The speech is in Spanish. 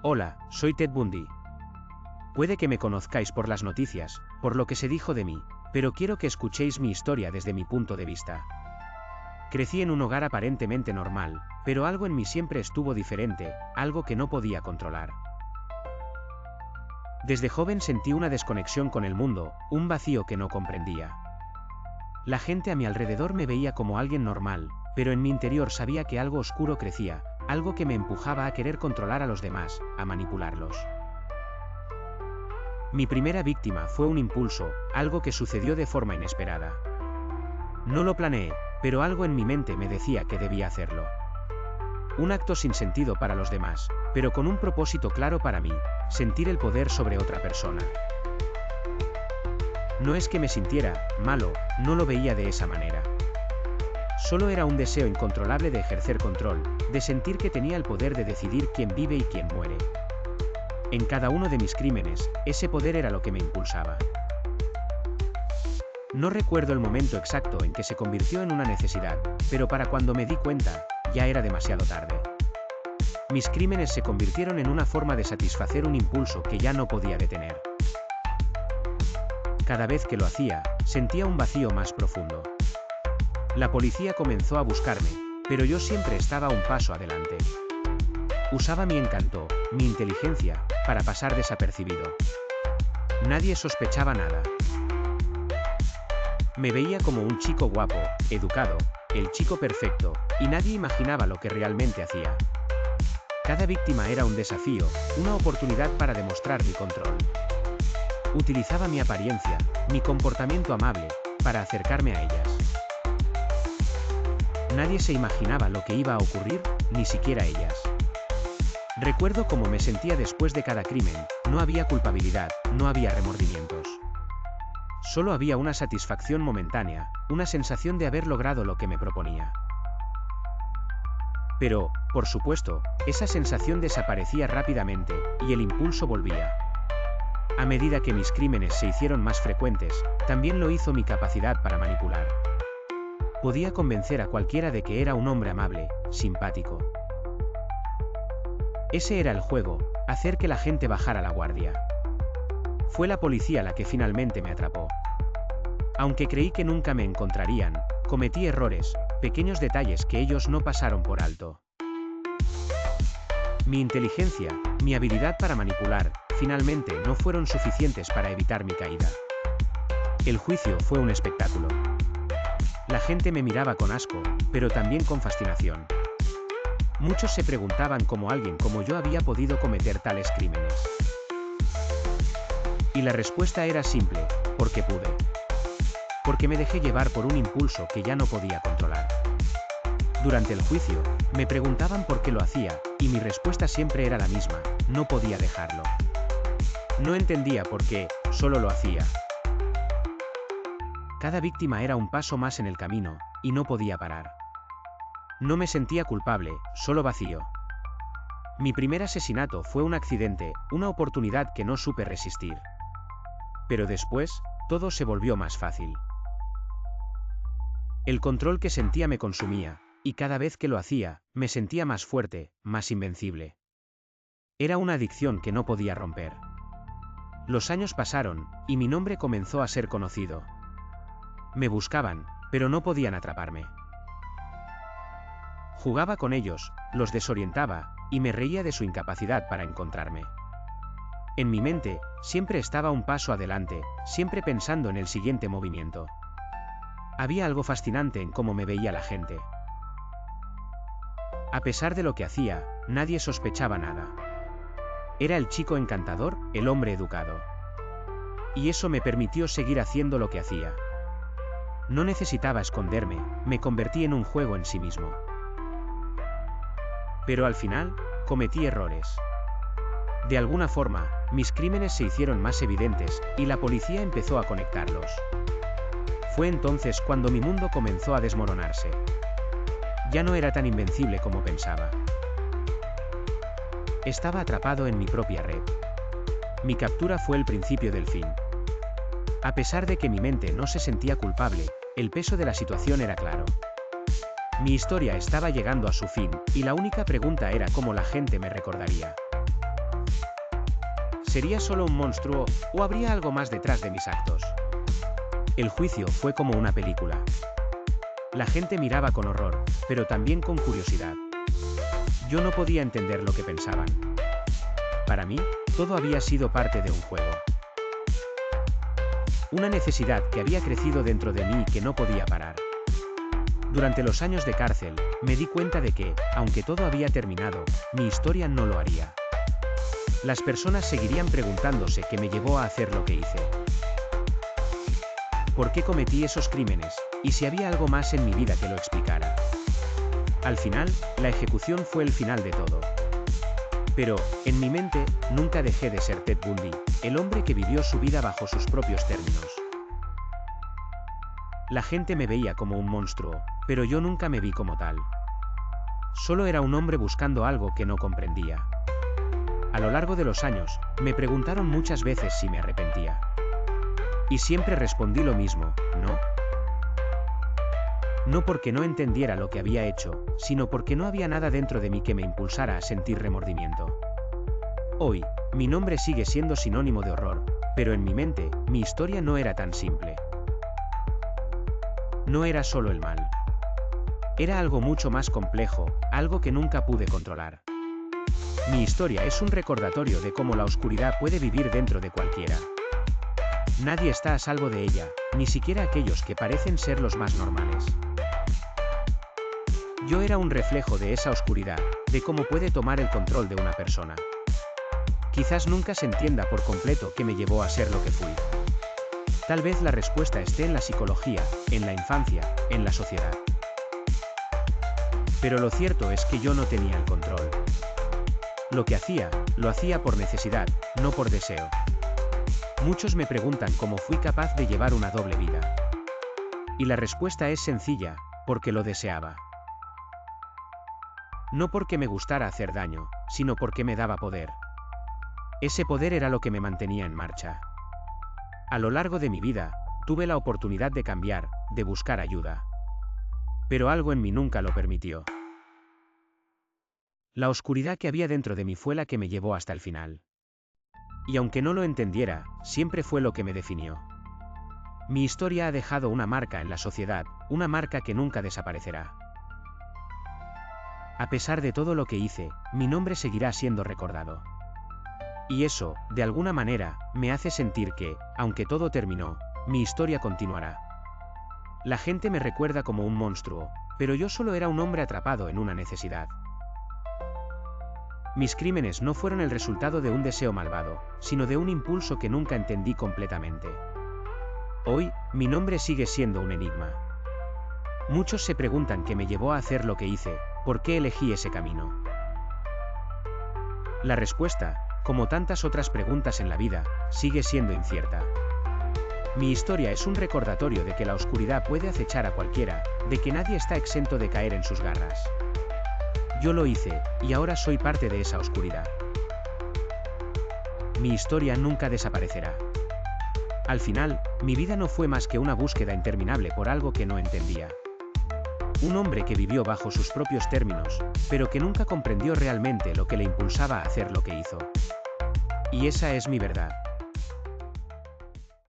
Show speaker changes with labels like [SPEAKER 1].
[SPEAKER 1] Hola, soy Ted Bundy. Puede que me conozcáis por las noticias, por lo que se dijo de mí, pero quiero que escuchéis mi historia desde mi punto de vista. Crecí en un hogar aparentemente normal, pero algo en mí siempre estuvo diferente, algo que no podía controlar. Desde joven sentí una desconexión con el mundo, un vacío que no comprendía. La gente a mi alrededor me veía como alguien normal, pero en mi interior sabía que algo oscuro crecía, algo que me empujaba a querer controlar a los demás, a manipularlos. Mi primera víctima fue un impulso, algo que sucedió de forma inesperada. No lo planeé, pero algo en mi mente me decía que debía hacerlo. Un acto sin sentido para los demás, pero con un propósito claro para mí, sentir el poder sobre otra persona. No es que me sintiera malo, no lo veía de esa manera. Solo era un deseo incontrolable de ejercer control, de sentir que tenía el poder de decidir quién vive y quién muere. En cada uno de mis crímenes, ese poder era lo que me impulsaba. No recuerdo el momento exacto en que se convirtió en una necesidad, pero para cuando me di cuenta, ya era demasiado tarde. Mis crímenes se convirtieron en una forma de satisfacer un impulso que ya no podía detener. Cada vez que lo hacía, sentía un vacío más profundo. La policía comenzó a buscarme, pero yo siempre estaba un paso adelante. Usaba mi encanto, mi inteligencia, para pasar desapercibido. Nadie sospechaba nada. Me veía como un chico guapo, educado, el chico perfecto, y nadie imaginaba lo que realmente hacía. Cada víctima era un desafío, una oportunidad para demostrar mi control. Utilizaba mi apariencia, mi comportamiento amable, para acercarme a ellas. Nadie se imaginaba lo que iba a ocurrir, ni siquiera ellas. Recuerdo cómo me sentía después de cada crimen, no había culpabilidad, no había remordimientos. Solo había una satisfacción momentánea, una sensación de haber logrado lo que me proponía. Pero, por supuesto, esa sensación desaparecía rápidamente, y el impulso volvía. A medida que mis crímenes se hicieron más frecuentes, también lo hizo mi capacidad para manipular. Podía convencer a cualquiera de que era un hombre amable, simpático. Ese era el juego, hacer que la gente bajara la guardia. Fue la policía la que finalmente me atrapó. Aunque creí que nunca me encontrarían, cometí errores, pequeños detalles que ellos no pasaron por alto. Mi inteligencia, mi habilidad para manipular, finalmente no fueron suficientes para evitar mi caída. El juicio fue un espectáculo. La gente me miraba con asco, pero también con fascinación. Muchos se preguntaban cómo alguien como yo había podido cometer tales crímenes. Y la respuesta era simple, porque pude. Porque me dejé llevar por un impulso que ya no podía controlar. Durante el juicio, me preguntaban por qué lo hacía, y mi respuesta siempre era la misma, no podía dejarlo. No entendía por qué, solo lo hacía. Cada víctima era un paso más en el camino, y no podía parar. No me sentía culpable, solo vacío. Mi primer asesinato fue un accidente, una oportunidad que no supe resistir. Pero después, todo se volvió más fácil. El control que sentía me consumía, y cada vez que lo hacía, me sentía más fuerte, más invencible. Era una adicción que no podía romper. Los años pasaron, y mi nombre comenzó a ser conocido. Me buscaban, pero no podían atraparme. Jugaba con ellos, los desorientaba, y me reía de su incapacidad para encontrarme. En mi mente, siempre estaba un paso adelante, siempre pensando en el siguiente movimiento. Había algo fascinante en cómo me veía la gente. A pesar de lo que hacía, nadie sospechaba nada. Era el chico encantador, el hombre educado. Y eso me permitió seguir haciendo lo que hacía. No necesitaba esconderme, me convertí en un juego en sí mismo. Pero al final, cometí errores. De alguna forma, mis crímenes se hicieron más evidentes, y la policía empezó a conectarlos. Fue entonces cuando mi mundo comenzó a desmoronarse. Ya no era tan invencible como pensaba. Estaba atrapado en mi propia red. Mi captura fue el principio del fin. A pesar de que mi mente no se sentía culpable, el peso de la situación era claro. Mi historia estaba llegando a su fin, y la única pregunta era cómo la gente me recordaría. ¿Sería solo un monstruo, o habría algo más detrás de mis actos? El juicio fue como una película. La gente miraba con horror, pero también con curiosidad. Yo no podía entender lo que pensaban. Para mí, todo había sido parte de un juego. Una necesidad que había crecido dentro de mí y que no podía parar. Durante los años de cárcel, me di cuenta de que, aunque todo había terminado, mi historia no lo haría. Las personas seguirían preguntándose qué me llevó a hacer lo que hice. ¿Por qué cometí esos crímenes? Y si había algo más en mi vida que lo explicara. Al final, la ejecución fue el final de todo. Pero, en mi mente, nunca dejé de ser Ted Bundy, el hombre que vivió su vida bajo sus propios términos. La gente me veía como un monstruo, pero yo nunca me vi como tal. Solo era un hombre buscando algo que no comprendía. A lo largo de los años, me preguntaron muchas veces si me arrepentía. Y siempre respondí lo mismo, no. No porque no entendiera lo que había hecho, sino porque no había nada dentro de mí que me impulsara a sentir remordimiento. Hoy, mi nombre sigue siendo sinónimo de horror, pero en mi mente, mi historia no era tan simple. No era solo el mal. Era algo mucho más complejo, algo que nunca pude controlar. Mi historia es un recordatorio de cómo la oscuridad puede vivir dentro de cualquiera. Nadie está a salvo de ella, ni siquiera aquellos que parecen ser los más normales. Yo era un reflejo de esa oscuridad, de cómo puede tomar el control de una persona. Quizás nunca se entienda por completo qué me llevó a ser lo que fui. Tal vez la respuesta esté en la psicología, en la infancia, en la sociedad. Pero lo cierto es que yo no tenía el control. Lo que hacía, lo hacía por necesidad, no por deseo. Muchos me preguntan cómo fui capaz de llevar una doble vida. Y la respuesta es sencilla, porque lo deseaba. No porque me gustara hacer daño, sino porque me daba poder. Ese poder era lo que me mantenía en marcha. A lo largo de mi vida, tuve la oportunidad de cambiar, de buscar ayuda. Pero algo en mí nunca lo permitió. La oscuridad que había dentro de mí fue la que me llevó hasta el final. Y aunque no lo entendiera, siempre fue lo que me definió. Mi historia ha dejado una marca en la sociedad, una marca que nunca desaparecerá. A pesar de todo lo que hice, mi nombre seguirá siendo recordado. Y eso, de alguna manera, me hace sentir que, aunque todo terminó, mi historia continuará. La gente me recuerda como un monstruo, pero yo solo era un hombre atrapado en una necesidad. Mis crímenes no fueron el resultado de un deseo malvado, sino de un impulso que nunca entendí completamente. Hoy, mi nombre sigue siendo un enigma. Muchos se preguntan qué me llevó a hacer lo que hice, por qué elegí ese camino. La respuesta, como tantas otras preguntas en la vida, sigue siendo incierta. Mi historia es un recordatorio de que la oscuridad puede acechar a cualquiera, de que nadie está exento de caer en sus garras. Yo lo hice, y ahora soy parte de esa oscuridad. Mi historia nunca desaparecerá. Al final, mi vida no fue más que una búsqueda interminable por algo que no entendía. Un hombre que vivió bajo sus propios términos, pero que nunca comprendió realmente lo que le impulsaba a hacer lo que hizo. Y esa es mi verdad.